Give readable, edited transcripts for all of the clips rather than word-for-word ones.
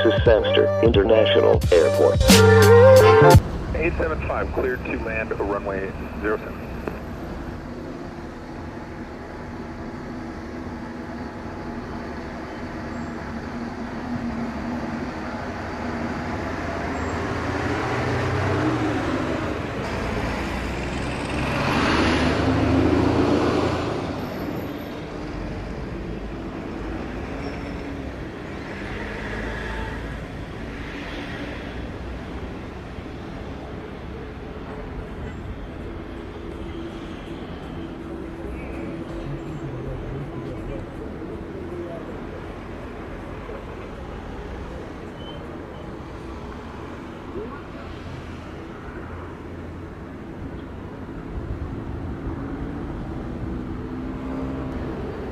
This is Sangster International Airport. 875, cleared to land runway 07.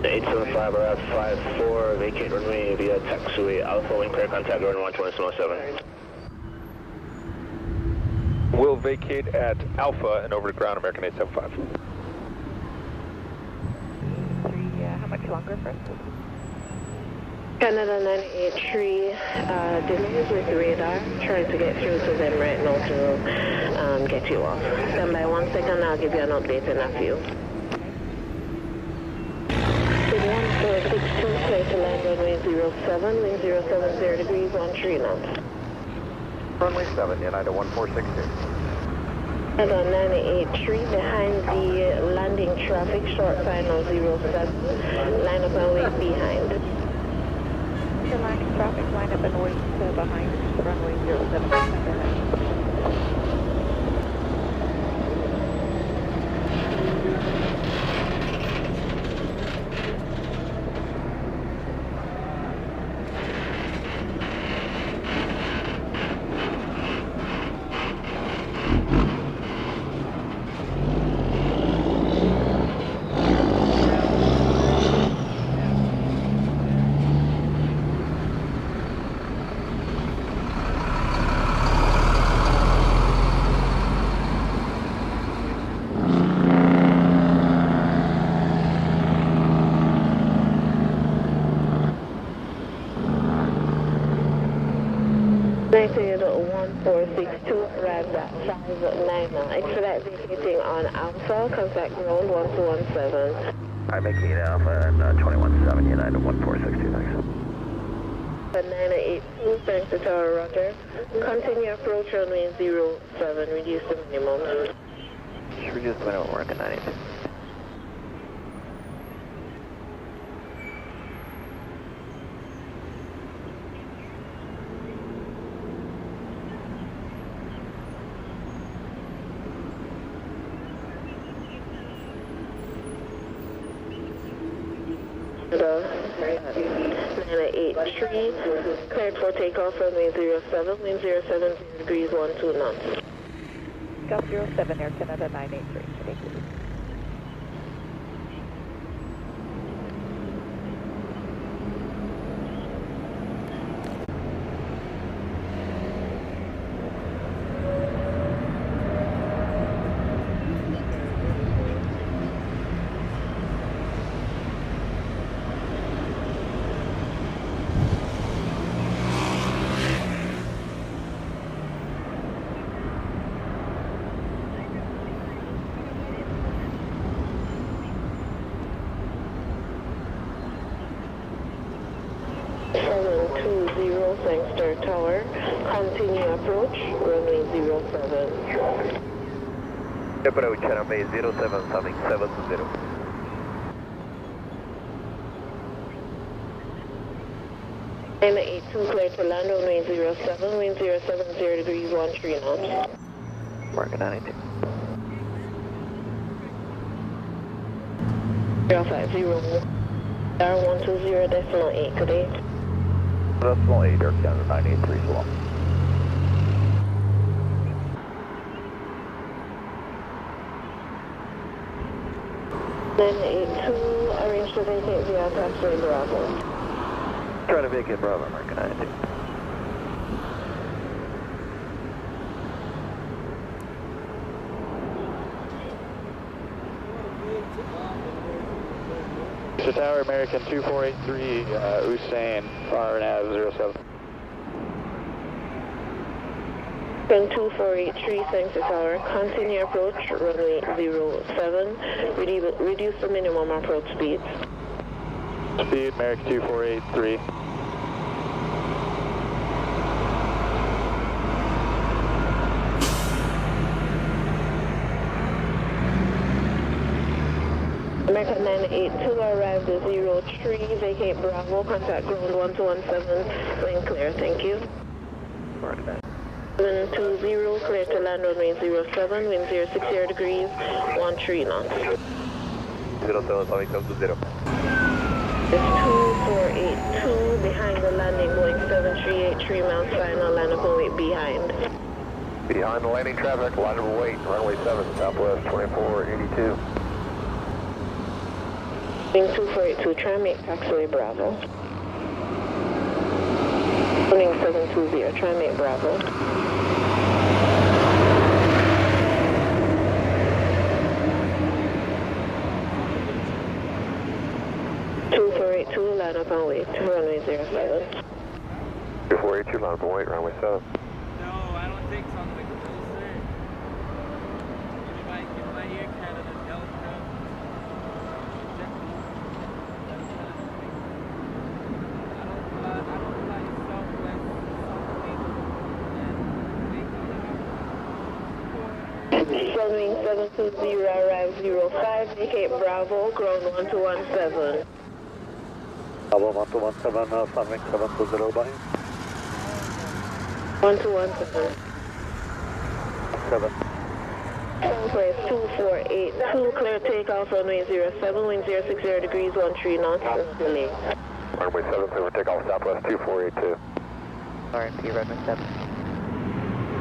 The 875 are at 54, vacate runway via taxiway Alpha, wing clear contact runway 120.7. We'll vacate at Alpha and over to ground American 875. How much longer for? Canada 983, delays with radar, trying to get through to them right now to get you off. Stand by 1 second, I'll give you an update in a few. 1462, clear to land runway 07, wind 070 degrees, 13 knots. Runway 7, United 1462. Canada 983, behind the landing traffic, short sign of 07, line up and wait behind. The landing traffic, line up and wait behind runway 07. United 1462, arrived at 590. Expedite vacating on Alpha, contact ground 1217. I'm making Alpha and 217, United 1462, thanks. 982, thanks to Tower, Roger. Continue approach runway 07, reduce the minimum. Just reduce the minimum work at 92. The 983, cleared for takeoff runway 07, wind 070 degrees, 12 knots. Gulf 07, Air Canada 983. Thank you. Sangster Tower, continue approach, runway 07. Approach runway 07, something 70. 982, clear to land, runway 07, wind 070 degrees, 13 knots. Mark 92. 050, R120.8, good day. Decimal 8, Air Canada 983, so long. Then 82, arrange to vacate via taxiway Bravo. Try to vacate Bravo, American 92. So Tower American 2483, Hussein, RNAV 07. From 2483, thanks to tower. Continue approach, runway 07. Reduce the minimum approach speed. Speed, American 2483. American 982 arrived at 03, vacate Bravo, contact ground 1217, lane clear, thank you. 720, clear to land runway 07, wind 060 degrees, 13 knots. 07, Sunwing 720. It's 2482, behind the landing, Boeing 7383 miles final, line up and wait behind. Behind the landing traffic, line of wait, runway 7, Southwest 2482. Wing 2482, try and make taxiway Bravo. Wing 720, try and make Bravo. Line up and wait, runway 07. 2482, line up and wait, runway 7. No, I don't think so. I'm like, no, sir. Give my Air Canada Delta. JetBlue. I don't fly Southwest, Sunwing 720, arrive 05, vacate Bravo, ground 1217. Bravo 1217, Sunwing 720 behind. 1217. 7. Southwest 2482, clear takeoff, runway 07, wind 060 degrees, 13 knots, delay. Runway 7, clear for takeoff, Southwest 2482. RMP, runway 7.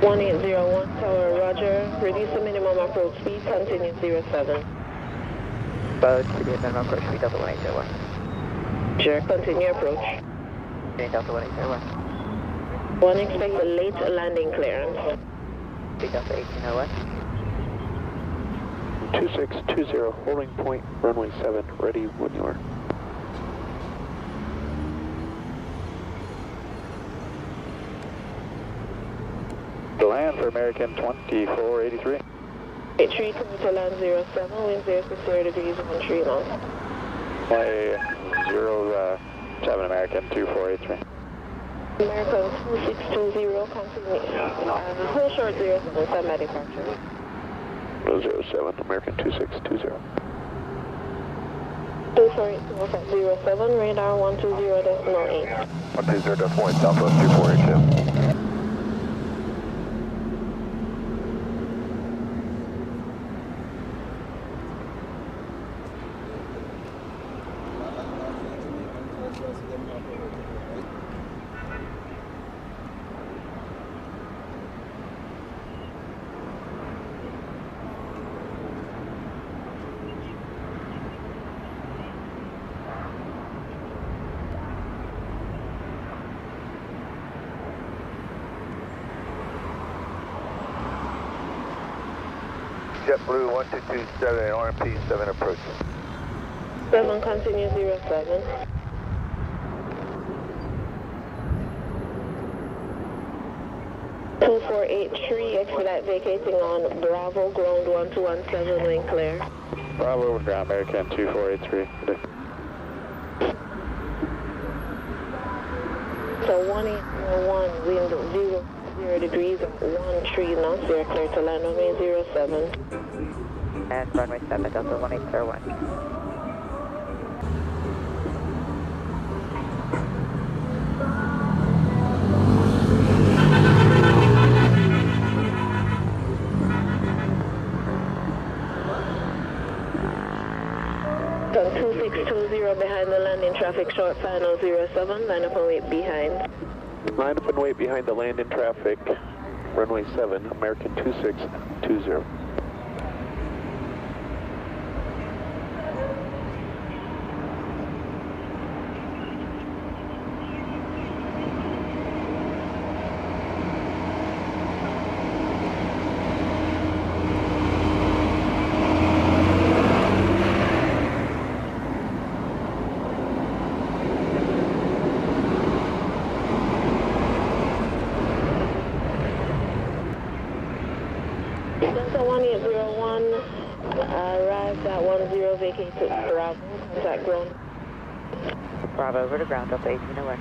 1801, tower, roger. Reduce the minimum approach speed, continue 07. Road to the minimum approach speed, Delta 1801. Sure, continue approach. Delta 1801. One expect a late landing clearance. Speed Delta 1801. 2620, holding point, runway 7, ready when you are. Land for American 2483. 83, clear to land 07, wind 060 degrees, 13 knots. Play 07 American 2483. American 2620, continue. Hold short 07, standby departure. 07 American 2620. 2482, 07, radar 120.8. 120.1, Southwest 2482. JetBlue 1227, RMP 7 approaching. 7, continue 07. Two 483, expedite vacating on Bravo, ground 1217, wing clear. Bravo over ground, American 2483. So 1801, wind 0 degrees, 13 knots, you're clear to land runway 07. And runway 7, Delta 1801. So 2620 behind the landing traffic, short final 07, line up and wait behind. Line up and wait behind the land in traffic, runway 7, American 2620. Delta 1801, arrived at 10, vacated Bravo, contact ground. Bravo over to ground, Delta 1801.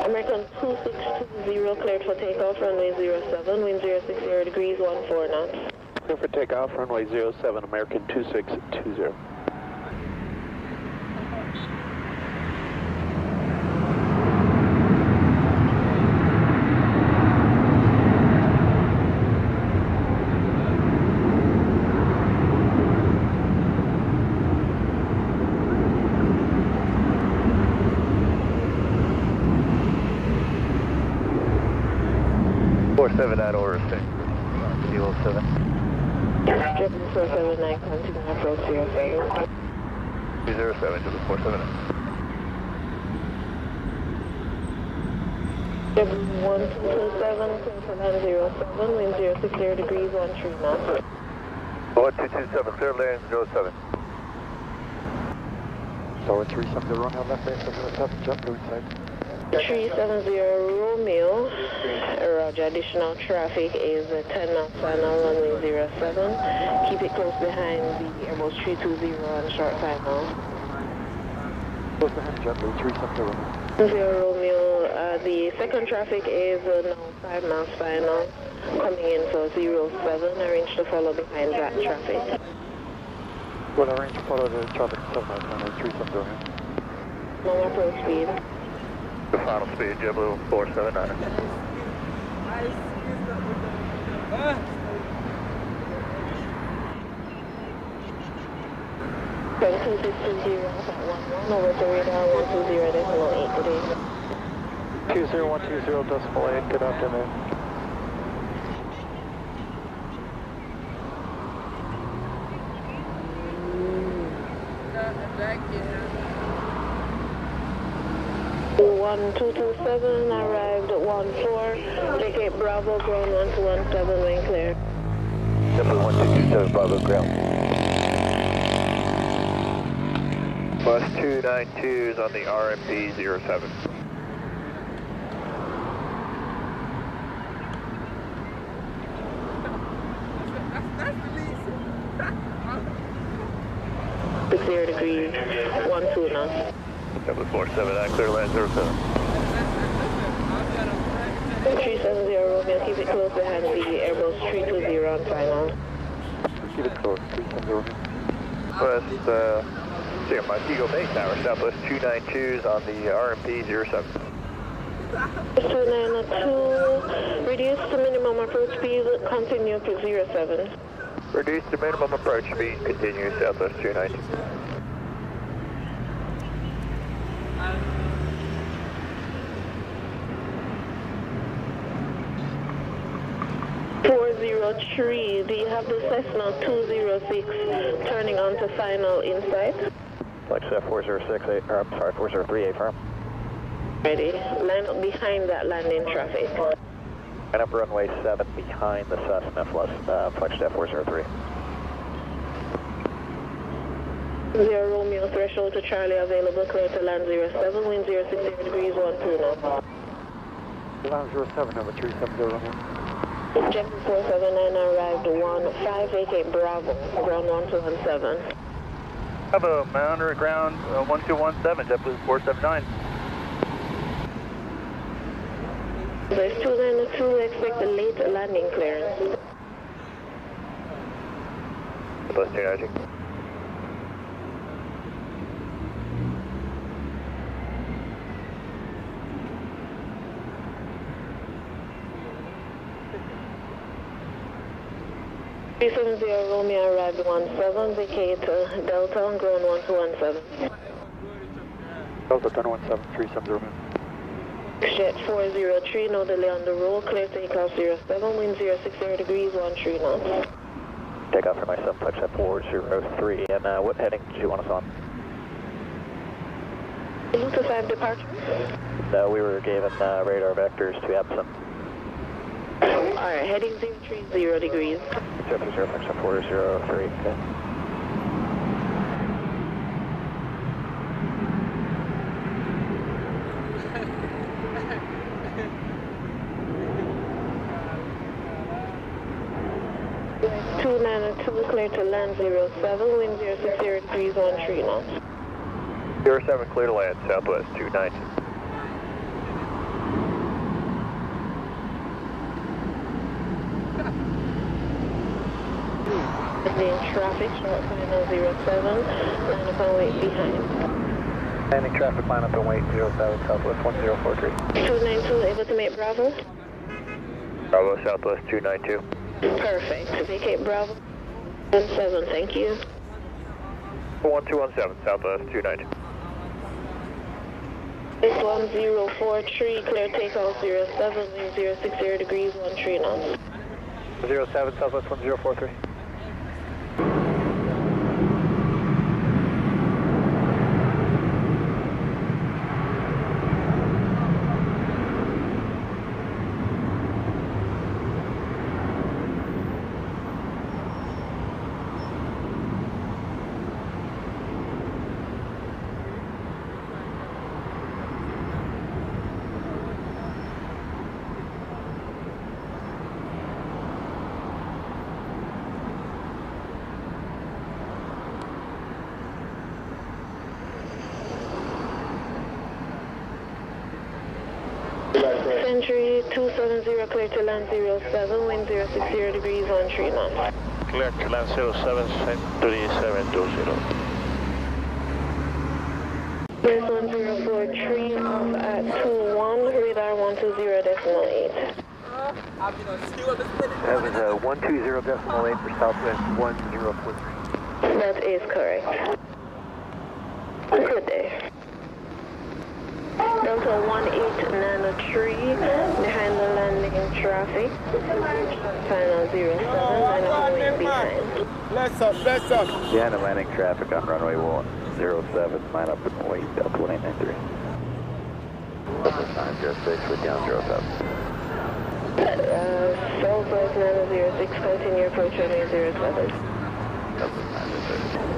American 2620, cleared for takeoff, runway 07, wind 060 degrees, 14 knots. Clear for takeoff, runway 07, American 2620. That order 6. Kilo 7. JetBlue 479, continue approach 07. 207, JetBlue 479. JetBlue 1227, clear for land 07, wind 060 degrees, 13 knots. 1227, clear land 07. Tower 370, run out left base of the 7, JetBlue inside. 370 Romeo, roger, additional traffic is 10 knots final, runway 07. Keep it close behind the Airbus 320 on short final. Close behind JetBlue 370 Romeo. 0 Romeo, the second traffic is now 5 miles final, coming in for 07, arrange to follow behind that traffic. Well, arrange to follow the traffic 7 miles final, 370 Romeo. No approach speed. The final speed, JetBlue 479. From 2620 at 11 over to radar 120.8 today. 20120.8, good afternoon. Thank you. 1227, arrived at 14, vacate Bravo, ground 1217, wing clear. JetBlue 1227, Bravo ground. Bus 292 is on the RMP 07. That's the least. 60 degrees, 12 knots. JetBlue 479, clear land 07. 370 Romeo, keep it close behind the Airbus 320 on final. Keep it close, 370 Romeo. West, Montego Bay Tower, Southwest 292s on the RMP 07. 292, reduce the minimum approach speed, continue to 07. Reduce the minimum approach speed, continue Southwest 292. Do you have the Cessna 206 turning on to final inside? Flex 406, or I'm sorry, 403, affirm. Ready. Line up behind that landing traffic. Line up runway 7 behind the Cessna, Flex 403. 0 Romeo, threshold to Charlie available, clear to land 07, wind 060 degrees, 12 knots. Land 07, number 370 Romeo. JetBlue 479 arrived 15, vacate Bravo, ground 1217. Bravo, Mounder at ground 1217, JetBlue 479. There's 292, expect a late landing clearance. Bus 290. Romeo arrived 17, vacate Delta on ground 1217. Delta 1017, 370 Romeo. Jet 403, no delay on the roll, clear takeoff 07, wind 060 degrees, 13 knots. Takeoff for myself, Flex 403, and what heading did you want us on? Delta 5 departure. No, we were given radar vectors to absent. Alright, heading 030 degrees. JetBlue 0, Flex 403, okay. 2, clear to land 07, wind 060 degrees, 13 knots. 07, clear to land, Southwest 292. In traffic, short final 07, line up and wait behind. Landing traffic, line up and wait 07, Southwest 1043. 292, able to make Bravo? Bravo, Southwest 292. Perfect. Vacate Bravo 17, thank you. 1217, Southwest 292. It's 1043, clear takeoff 07, wind 060 degrees, 13 knots. 07, Southwest 1043. Century 270, clear to land 07, wind 060 degrees, 13 knots. Clear to land 07, Century 720. There's 1043 off at 21, radar 120.8. That was 120.8 for Southwest 1043. That is correct. Good day. Delta 1893, behind the landing traffic. Final 07, line up and wait behind. Bless up. Behind the landing traffic on runway 07, line up and wait, Delta 1893. Delta 906 with down 07. Southwest 906, continue approach runway 07. Delta 906.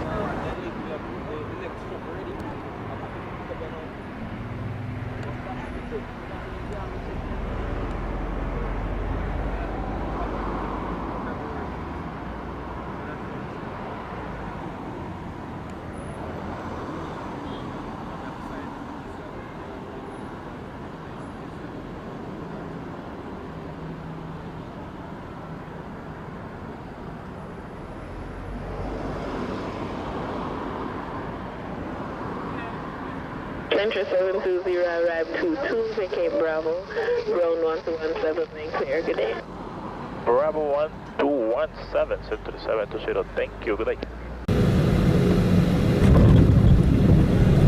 Central 720, arrive 22, vacate Bravo, ground 1217, lane clear, good day. Bravo 1217, Century 720, thank you, good day.